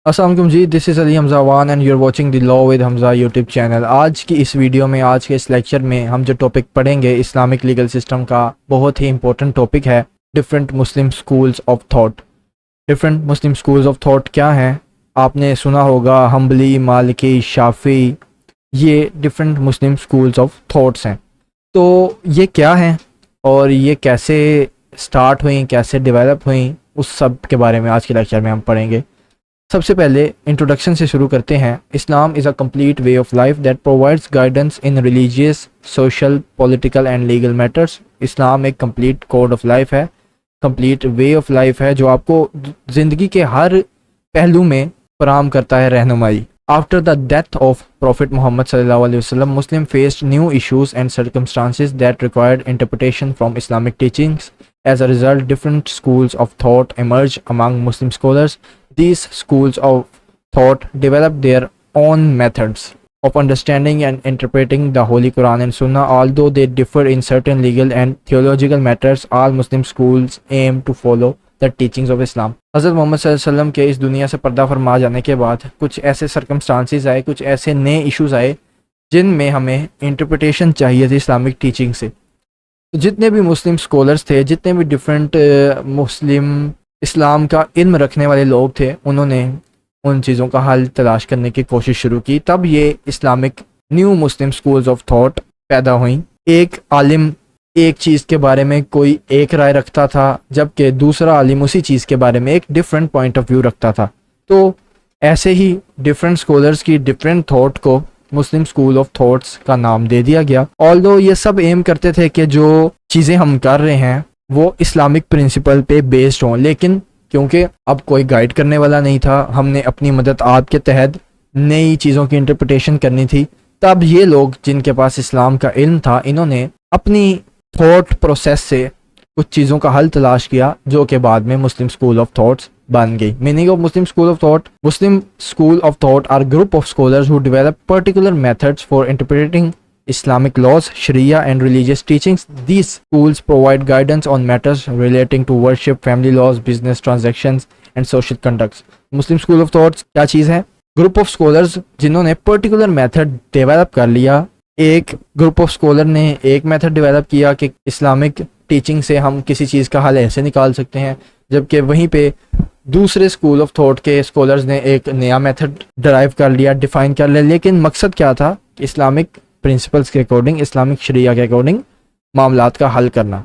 السلام علیکم جی، دس از علی حمزہ وان and you are watching the law with Hamza YouTube channel. آج کی اس ویڈیو میں، آج کے اس لیکچر میں ہم جو ٹاپک پڑھیں گے اسلامک لیگل سسٹم کا، بہت ہی امپورٹنٹ ٹاپک ہے، different Muslim schools of thought. Different Muslim schools of thought کیا ہیں؟ آپ نے سنا ہوگا حنبلی، مالکی، شافعی، یہ different Muslim schools of thoughts ہیں۔ تو یہ کیا ہیں اور یہ کیسے سٹارٹ ہوئیں، کیسے ڈیولپ ہوئیں، اس سب کے بارے میں آج کے لیکچر میں ہم پڑھیں گے۔ سب سے پہلے انٹروڈکشن سے شروع کرتے ہیں۔ Islam is a complete way of life that provides guidance in religious, social, political and legal matters. Islam ایک کمپلیٹ کوڈ آف لائف ہے، کمپلیٹ وے آف لائف ہے، جو آپ کو زندگی کے ہر پہلو میں فراہم کرتا ہے رہنمائی۔ After the death of prophet Muhammad صلی اللہ علیہ وسلم، Muslim faced new issues and circumstances that required interpretation from Islamic teachings. As a result, different schools of thought emerged among Muslim scholars. These schools of thought developed their own methods of understanding and interpreting the Holy Quran and Sunnah. Although they differ in certain legal and theological matters, all Muslim schools aim to follow the teachings of Islam. حضرت محمد صلی اللہ علیہ وسلم کے اس دنیا سے پردہ فرما جانے کے بعد کچھ ایسے سرکمسٹانسز آئے، کچھ ایسے نئے ایشوز آئے جن میں ہمیں انٹرپریٹیشن چاہیے تھی اسلامک ٹیچنگ سے۔ جتنے بھی مسلم سکولرز تھے، جتنے بھی ڈیفرنٹ مسلم اسلام کا علم رکھنے والے لوگ تھے، انہوں نے ان چیزوں کا حل تلاش کرنے کی کوشش شروع کی۔ تب یہ Islamic new Muslim schools of thought پیدا ہوئیں۔ ایک عالم ایک چیز کے بارے میں کوئی ایک رائے رکھتا تھا، جبکہ دوسرا عالم اسی چیز کے بارے میں ایک ڈیفرنٹ پوائنٹ آف ویو رکھتا تھا۔ تو ایسے ہی ڈیفرنٹ سکولرز کی ڈیفرنٹ تھاٹ کو مسلم سکول آف تھاٹس کا نام دے دیا گیا۔ آلدو یہ سب ایم کرتے تھے کہ جو چیزیں ہم کر رہے ہیں وہ اسلامک پرنسپل پہ بیسڈ ہوں، لیکن کیونکہ اب کوئی گائیڈ کرنے والا نہیں تھا، ہم نے اپنی مدد آپ کے تحت نئی چیزوں کی انٹرپریٹیشن کرنی تھی، تب یہ لوگ جن کے پاس اسلام کا علم تھا، انہوں نے اپنی تھاٹ پروسیس سے کچھ چیزوں کا حل تلاش کیا، جو کہ بعد میں مسلم سکول آف تھاٹس بن گئی۔ Meaning of Muslim school of thought: Muslim school of thought are group of scholars who develop particular methods for interpreting Islamic laws, Sharia and religious teachings. These schools provide guidance on matters relating to worship, family laws, business transactions and social conducts. Muslim School of Thoughts کیا چیز ہے؟ Group of scholars جنہوں نے particular method develop کر لیا۔ ایک group of scholar نے ایک میتھڈ ڈیولپ کیا کہ اسلامک ٹیچنگ سے ہم کسی چیز کا حل ایسے نکال سکتے ہیں، جبکہ وہیں پہ دوسرے اسکول آف تھاٹ کے اسکالرز نے ایک نیا میتھڈ ڈرائیو کر لیا، ڈیفائن کر لیا، لیکن مقصد کیا تھا کہ اسلامک پرنسپلس کے اکارڈنگ، اسلامک شریعہ کے اکارڈنگ معاملات کا حل کرنا۔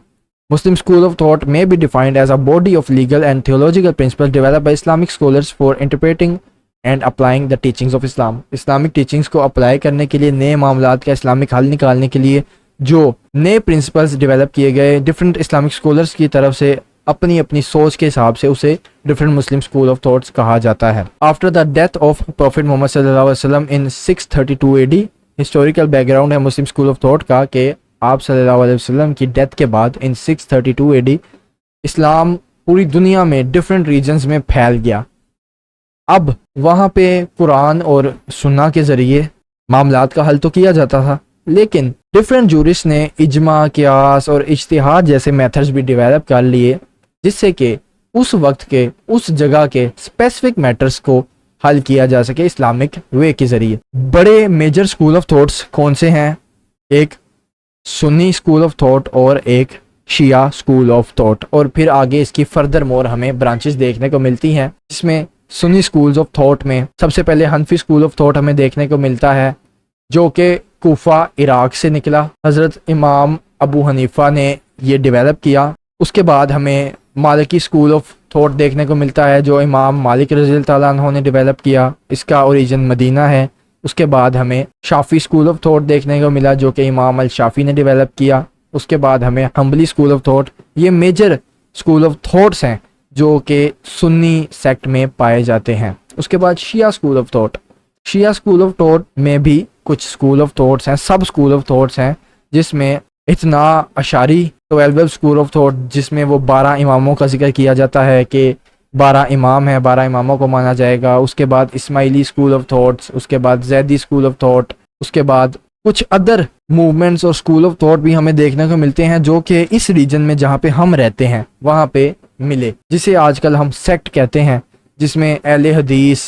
Muslim school of thought may be defined as a body of legal and theological principles developed by Islamic scholars for interpreting and applying the teachings of Islam. Islamic teachings کو apply کرنے کے لیے، نئے معاملات کا اسلامک حل نکالنے کے لیے جو نئے پرنسپلس ڈیولپ کیے گئے ڈفرینٹ اسلامک اسکالرس کی طرف سے، اپنی اپنی سوچ کے حساب سے اسے different Muslim school of thoughts کہا جاتا ہے۔ After the death of prophet Muhammad صلی اللہ علیہ وسلم in 632 AD، historical background ہے مسلم اسکول آف تھاٹ کا کہ آپ صلی اللہ علیہ وسلم کی ڈیتھ کے بعد ان 632 AD اسلام پوری دنیا میں ڈفرینٹ ریجنز میں پھیل گیا۔ اب وہاں پہ قرآن اور سنہ کے ذریعے معاملات کا حل تو کیا جاتا تھا، لیکن ڈفرینٹ جورسٹ نے اجماع، قیاس اور اجتہاد جیسے میتھڈز بھی ڈیولپ کر لیے، جس سے کہ اس وقت کے، اس جگہ کے اسپیسیفک میٹرز کو حل کیا جا سکے اسلامک وے کے ذریعے۔ بڑے میجر سکول آف تھاٹس کون سے ہیں؟ ایک سنی سکول آف تھاٹ اور ایک شیعہ سکول آف تھاٹ، اور پھر آگے اس کی فردر مور ہمیں برانچز دیکھنے کو ملتی ہیں، جس میں سنی سکولز آف تھاٹ میں سب سے پہلے حنفی سکول آف تھاٹ ہمیں دیکھنے کو ملتا ہے، جو کہ کوفہ، عراق سے نکلا۔ حضرت امام ابو حنیفہ نے یہ ڈیولپ کیا۔ اس کے بعد ہمیں مالکی سکول آف تھاٹ دیکھنے کو ملتا ہے، جو امام مالک رضی اللہ تعالیٰ عنہ نے ڈیولپ کیا، اس کا اوریجن مدینہ ہے۔ اس کے بعد ہمیں شافی سکول آف تھاٹ دیکھنے کو ملا، جو کہ امام الشافی نے ڈیولپ کیا۔ اس کے بعد ہمیں حنبلی سکول آف تھاٹ، یہ میجر سکول آف تھاٹس ہیں جو کہ سنی سیکٹ میں پائے جاتے ہیں۔ اس کے بعد Shia school of thought, Shia school of thought میں بھی کچھ سکول آف تھاٹس ہیں، سب سکول آف تھاٹس ہیں، جس میں اتنا اشعری 12 سکول آف تھاٹ، جس میں وہ 12 اماموں کا ذکر کیا جاتا ہے کہ 12 امام ہیں، 12 اماموں کو مانا جائے گا۔ اس کے بعد اسماعیلی سکول آف تھاٹس، اس کے بعد زیدی سکول آف تھاٹ، اس کے بعد کچھ ادر موومنٹس اور سکول آف تھاٹ بھی ہمیں دیکھنے کو ملتے ہیں، جو کہ اس ریجن میں جہاں پہ ہم رہتے ہیں وہاں پہ ملے، جسے آج کل ہم سیکٹ کہتے ہیں، جس میں اہل حدیث،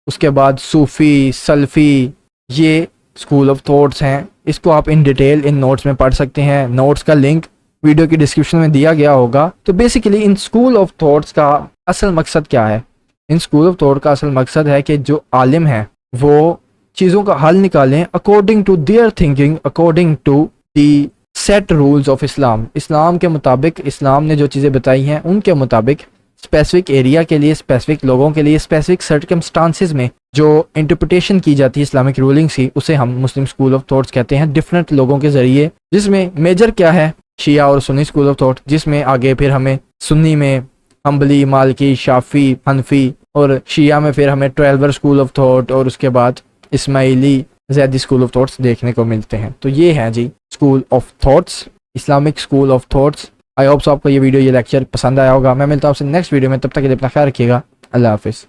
اس کے بعد صوفی، سلفی، یہ اسکول آف تھاٹس ہیں. اس کو آپ ان ڈیٹیل ان نوٹس میں پڑھ سکتے ہیں. نوٹس کا لنک ویڈیو کی ڈسکرپشن میں دیا گیا ہوگا. تو basically in school of thoughts کا اصل مقصد کیا ہے؟ ان اسکول آف تھاٹ کا اصل مقصد ہے کہ جو عالم ہیں وہ چیزوں کا حل نکالیں according to their thinking, according to the set rules of Islam. Islam کے مطابق، اسلام نے جو چیزیں بتائی ہیں ان کے مطابق اسپیسیفک ایریا کے لیے، اسپیسیفک لوگوں کے لیے، اسپیسیفک سرکمسٹانسز میں جو انٹرپریٹیشن کی جاتی ہے اسلامک رولنگس کی، اسے ہم مسلم اسکول آف تھاٹس کہتے ہیں. ڈفرینٹ لوگوں کے ذریعے، جس میں میجر کیا ہے شیعہ اور سنی اسکول آف تھاٹ، جس میں آگے پھر ہمیں سنی میں حنبلی، مالکی، شافعی، حنفی، اور شیعہ میں پھر ہمیں 12 اسکول آف تھاٹ اور اس کے بعد Ismaili, Zaidi school of thoughts دیکھنے کو ملتے ہیں. تو یہ ہے جی school of thoughts, Islamic school of thoughts. I hope آپ کو یہ ویڈیو، یہ لیکچر پسند آیا ہوگا. میں ملتا ہوں آپ سے نیکسٹ ویڈیو میں. تب تک کے لیے اپنا خیال رکھیے گا. اللہ حافظ.